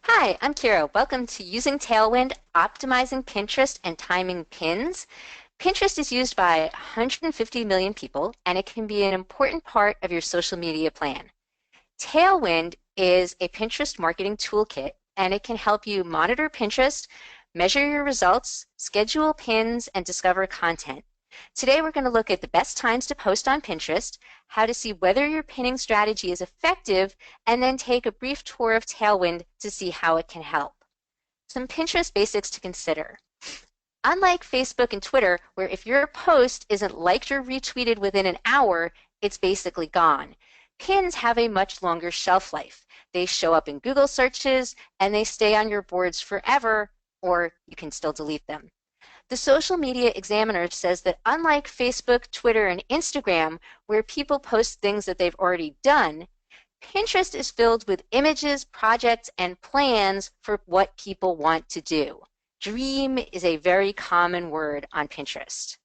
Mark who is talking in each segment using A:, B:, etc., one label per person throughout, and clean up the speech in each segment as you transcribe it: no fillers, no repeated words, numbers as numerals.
A: Hi, I'm Kira. Welcome to Using Tailwind, Optimizing Pinterest and Timing Pins. Pinterest is used by 150 million people, and it can be an important part of your social media plan. Tailwind is a Pinterest marketing toolkit, and it can help you monitor Pinterest, measure your results, schedule pins, and discover content. Today, we're going to look at the best times to post on Pinterest, how to see whether your pinning strategy is effective, and then take a brief tour of Tailwind to see how it can help. Some Pinterest basics to consider. Unlike Facebook and Twitter, where if your post isn't liked or retweeted within an hour, it's basically gone. Pins have a much longer shelf life. They show up in Google searches and they stay on your boards forever, or you can still delete them. The Social Media Examiner says that unlike Facebook, Twitter, and Instagram, where people post things that they've already done, Pinterest is filled with images, projects, and plans for what people want to do. Dream is a very common word on Pinterest.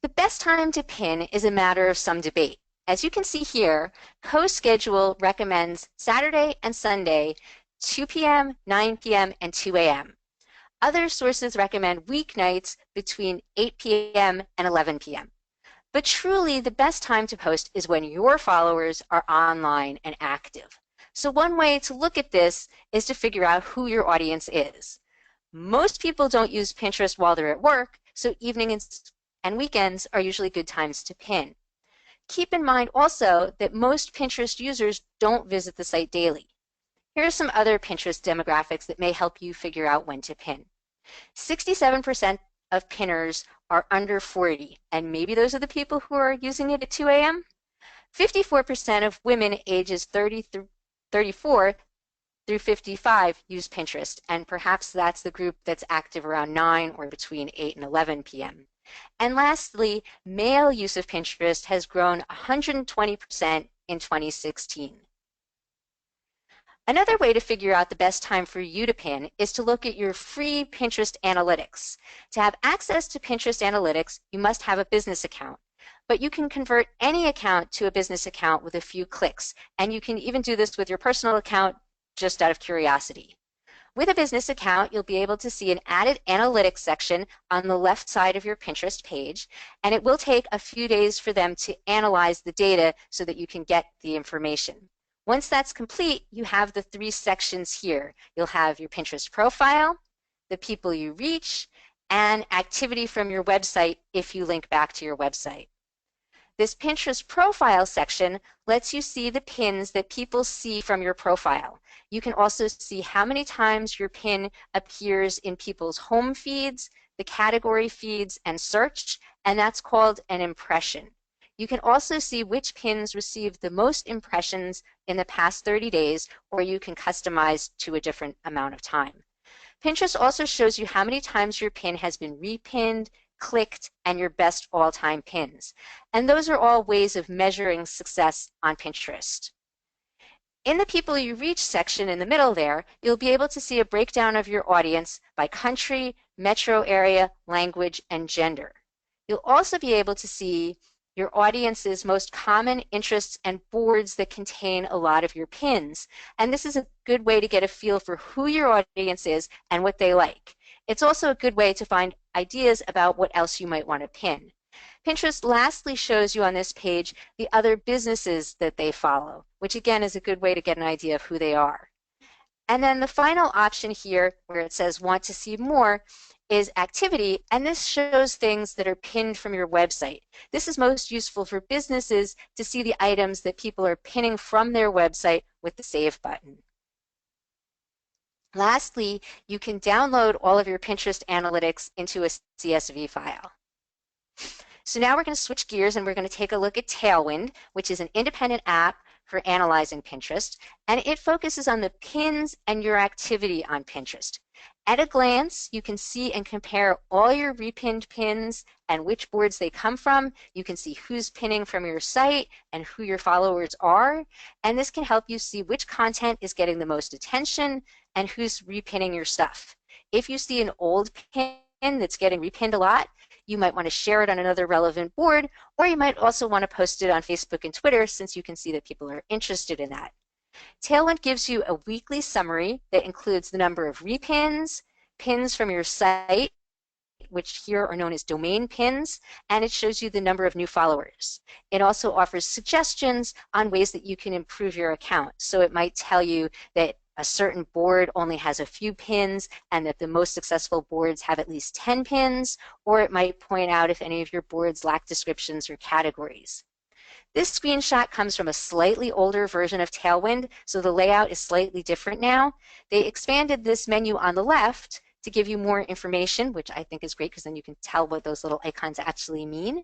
A: The best time to pin is a matter of some debate. As you can see here, CoSchedule recommends Saturday and Sunday, 2 p.m., 9 p.m., and 2 a.m. Other sources recommend weeknights between 8 p.m. and 11 p.m. But truly, the best time to post is when your followers are online and active. So one way to look at this is to figure out who your audience is. Most people don't use Pinterest while they're at work, so evenings and weekends are usually good times to pin. Keep in mind also that most Pinterest users don't visit the site daily. Here are some other Pinterest demographics that may help you figure out when to pin. 67% of pinners are under 40, and maybe those are the people who are using it at 2 a.m. 54% of women ages 34 through 55 use Pinterest, and perhaps that's the group that's active around 9 or between 8 and 11 p.m. And lastly, male use of Pinterest has grown 120% in 2016. Another way to figure out the best time for you to pin is to look at your free Pinterest analytics. To have access to Pinterest analytics, you must have a business account. But you can convert any account to a business account with a few clicks, and you can even do this with your personal account just out of curiosity. With a business account, you'll be able to see an added analytics section on the left side of your Pinterest page, and it will take a few days for them to analyze the data so that you can get the information. Once that's complete, you have the three sections here. You'll have your Pinterest profile, the people you reach, and activity from your website if you link back to your website. This Pinterest profile section lets you see the pins that people see from your profile. You can also see how many times your pin appears in people's home feeds, the category feeds, and search, and that's called an impression. You can also see which pins received the most impressions in the past 30 days, or you can customize to a different amount of time. Pinterest also shows you how many times your pin has been repinned, clicked, and your best all-time pins. And those are all ways of measuring success on Pinterest. In the People You Reach section in the middle there, you'll be able to see a breakdown of your audience by country, metro area, language, and gender. You'll also be able to see your audience's most common interests and boards that contain a lot of your pins. And this is a good way to get a feel for who your audience is and what they like. It's also a good way to find ideas about what else you might want to pin. Pinterest lastly shows you on this page the other businesses that they follow, which again is a good way to get an idea of who they are. And then the final option here where it says want to see more is activity, and this shows things that are pinned from your website. This is most useful for businesses to see the items that people are pinning from their website with the Save button. Lastly, you can download all of your Pinterest analytics into a CSV file. So now we're going to switch gears and we're going to take a look at Tailwind, which is an independent app for analyzing Pinterest, and it focuses on the pins and your activity on Pinterest. At a glance, you can see and compare all your repinned pins and which boards they come from. You can see who's pinning from your site and who your followers are, and this can help you see which content is getting the most attention and who's repinning your stuff. If you see an old pin that's getting repinned a lot, you might want to share it on another relevant board, or you might also want to post it on Facebook and Twitter since you can see that people are interested in that. Tailwind gives you a weekly summary that includes the number of repins, pins from your site, which here are known as domain pins, and it shows you the number of new followers. It also offers suggestions on ways that you can improve your account. So it might tell you that a certain board only has a few pins and that the most successful boards have at least 10 pins, or it might point out if any of your boards lack descriptions or categories. This screenshot comes from a slightly older version of Tailwind, so the layout is slightly different now. They expanded this menu on the left to give you more information, which I think is great because then you can tell what those little icons actually mean.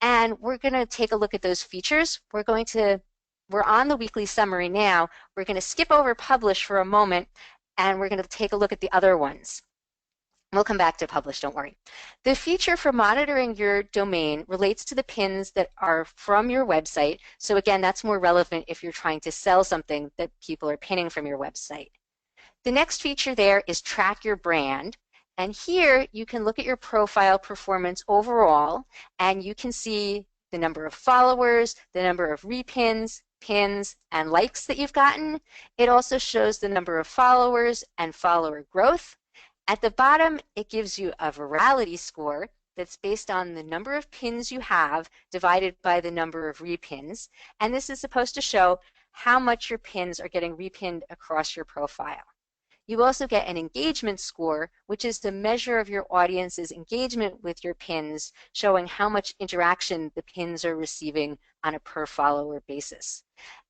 A: And we're going to take a look at those features. We're on the weekly summary now. We're going to skip over publish for a moment, and we're going to take a look at the other ones. We'll come back to publish, don't worry. The feature for monitoring your domain relates to the pins that are from your website. So again, that's more relevant if you're trying to sell something that people are pinning from your website. The next feature there is track your brand. And here you can look at your profile performance overall, and you can see the number of followers, the number of repins, pins, and likes that you've gotten. It also shows the number of followers and follower growth. At the bottom, it gives you a virality score that's based on the number of pins you have divided by the number of repins. And this is supposed to show how much your pins are getting repinned across your profile. You also get an engagement score, which is the measure of your audience's engagement with your pins, showing how much interaction the pins are receiving on a per follower basis.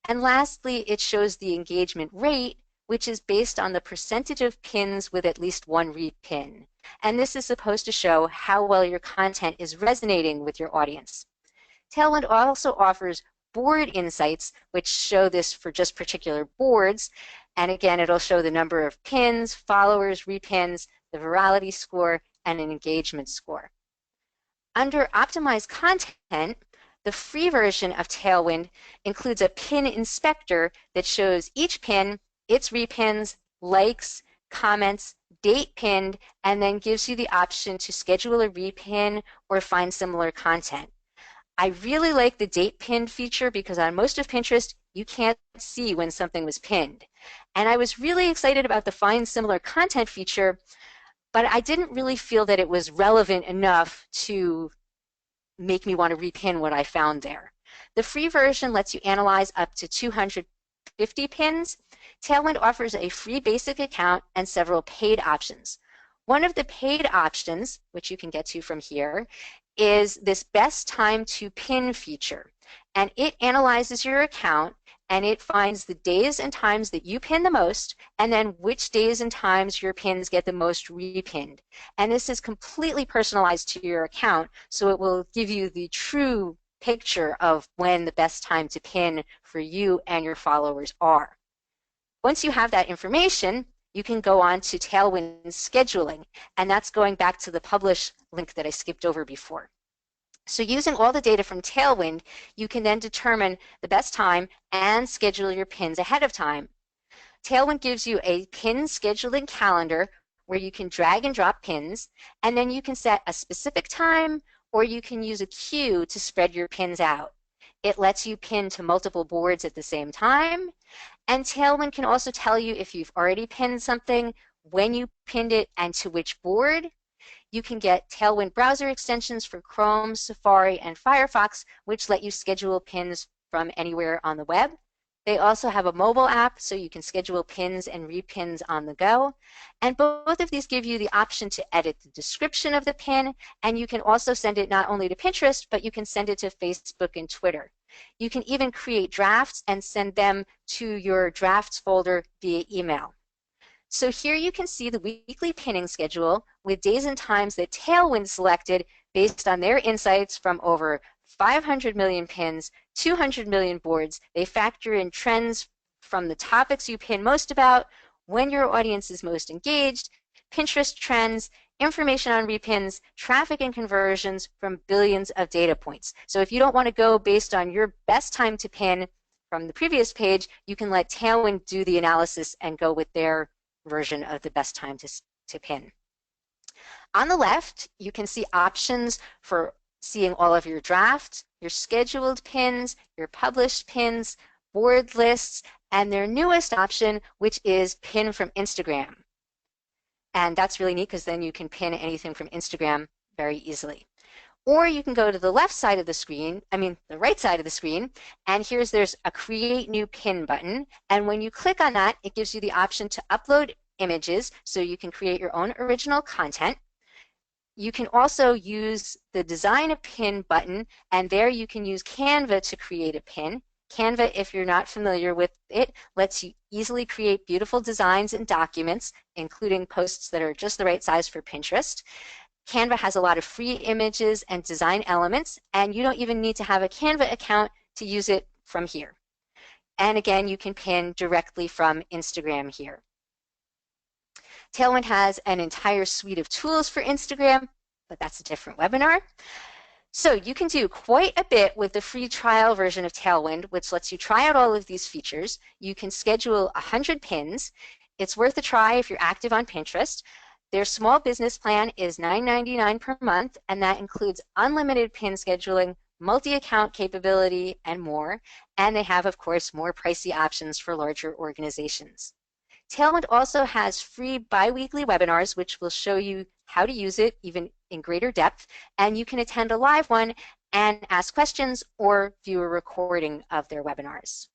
A: And lastly, it shows the engagement rate, which is based on the percentage of pins with at least one repin. And this is supposed to show how well your content is resonating with your audience. Tailwind also offers board insights, which show this for just particular boards. And again, it'll show the number of pins, followers, repins, the virality score, and an engagement score. Under optimized content, the free version of Tailwind includes a pin inspector that shows each pin, its repins, likes, comments, date pinned, and then gives you the option to schedule a repin or find similar content. I really like the date pinned feature because on most of Pinterest, you can't see when something was pinned. And I was really excited about the find similar content feature, but I didn't really feel that it was relevant enough to make me want to repin what I found there. The free version lets you analyze up to 250 pins. Tailwind offers a free basic account and several paid options. One of the paid options, which you can get to from here, is this best time to pin feature. And it analyzes your account and it finds the days and times that you pin the most and then which days and times your pins get the most repinned. And this is completely personalized to your account, so it will give you the true picture of when the best time to pin for you and your followers are. Once you have that information, you can go on to Tailwind scheduling, and that's going back to the publish link that I skipped over before. So using all the data from Tailwind, you can then determine the best time and schedule your pins ahead of time. Tailwind gives you a pin scheduling calendar where you can drag and drop pins, and then you can set a specific time or you can use a queue to spread your pins out. It lets you pin to multiple boards at the same time, and Tailwind can also tell you if you've already pinned something, when you pinned it, and to which board. You can get Tailwind browser extensions for Chrome, Safari, and Firefox, which let you schedule pins from anywhere on the web. They also have a mobile app, so you can schedule pins and repins on the go. And both of these give you the option to edit the description of the pin, and you can also send it not only to Pinterest, but you can send it to Facebook and Twitter. You can even create drafts and send them to your drafts folder via email. So here you can see the weekly pinning schedule with days and times that Tailwind selected based on their insights from over 500 million pins, 200 million boards. They factor in trends from the topics you pin most about, when your audience is most engaged, Pinterest trends, information on repins, traffic and conversions from billions of data points. So if you don't want to go based on your best time to pin from the previous page, you can let Tailwind do the analysis and go with their version of the best time to pin. On the left, you can see options for seeing all of your drafts, your scheduled pins, your published pins, board lists, and their newest option, which is Pin from Instagram. And that's really neat because then you can pin anything from Instagram very easily. Or you can go to the left side of the screen, the right side of the screen, and there's a Create New Pin button. And when you click on that, it gives you the option to upload images so you can create your own original content. You can also use the Design a Pin button, and there you can use Canva to create a pin. Canva, if you're not familiar with it, lets you easily create beautiful designs and documents, including posts that are just the right size for Pinterest. Canva has a lot of free images and design elements, and you don't even need to have a Canva account to use it from here. And again, you can pin directly from Instagram here. Tailwind has an entire suite of tools for Instagram, but that's a different webinar. So you can do quite a bit with the free trial version of Tailwind, which lets you try out all of these features. You can schedule 100 pins. It's worth a try if you're active on Pinterest. Their small business plan is $9.99 per month, and that includes unlimited pin scheduling, multi-account capability, and more. And they have, of course, more pricey options for larger organizations. Tailwind also has free bi-weekly webinars, which will show you how to use it even in greater depth, and you can attend a live one and ask questions or view a recording of their webinars.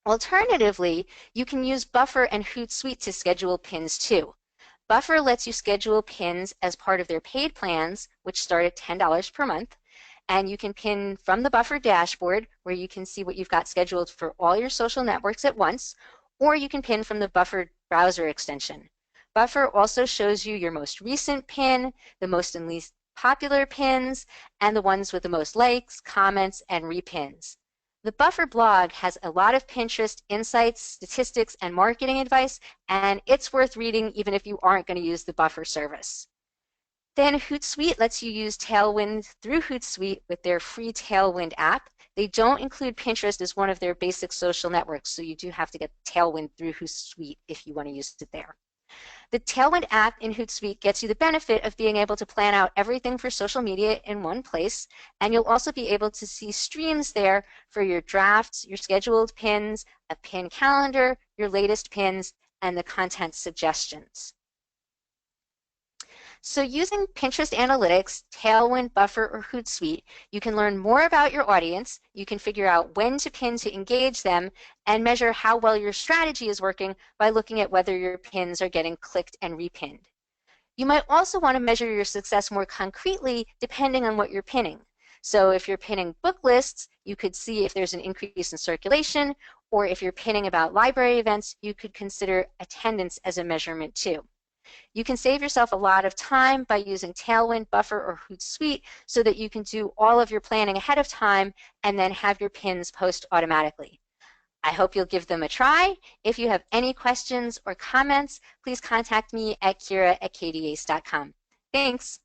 A: Alternatively, you can use Buffer and Hootsuite to schedule pins too. Buffer lets you schedule pins as part of their paid plans, which start at $10 per month, and you can pin from the Buffer dashboard where you can see what you've got scheduled for all your social networks at once, or you can pin from the Buffer browser extension. Buffer also shows you your most recent pin, the most and least popular pins, and the ones with the most likes, comments, and repins. The Buffer blog has a lot of Pinterest insights, statistics, and marketing advice, and it's worth reading even if you aren't going to use the Buffer service. Then Hootsuite lets you use Tailwind through Hootsuite with their free Tailwind app. They don't include Pinterest as one of their basic social networks, so you do have to get Tailwind through Hootsuite if you want to use it there. The Tailwind app in Hootsuite gets you the benefit of being able to plan out everything for social media in one place, and you'll also be able to see streams there for your drafts, your scheduled pins, a pin calendar, your latest pins, and the content suggestions. So using Pinterest Analytics, Tailwind, Buffer, or Hootsuite, you can learn more about your audience, you can figure out when to pin to engage them, and measure how well your strategy is working by looking at whether your pins are getting clicked and repinned. You might also want to measure your success more concretely depending on what you're pinning. So if you're pinning book lists, you could see if there's an increase in circulation, or if you're pinning about library events, you could consider attendance as a measurement too. You can save yourself a lot of time by using Tailwind, Buffer, or Hootsuite so that you can do all of your planning ahead of time and then have your pins post automatically. I hope you'll give them a try. If you have any questions or comments, please contact me at kira@kdace.com. Thanks.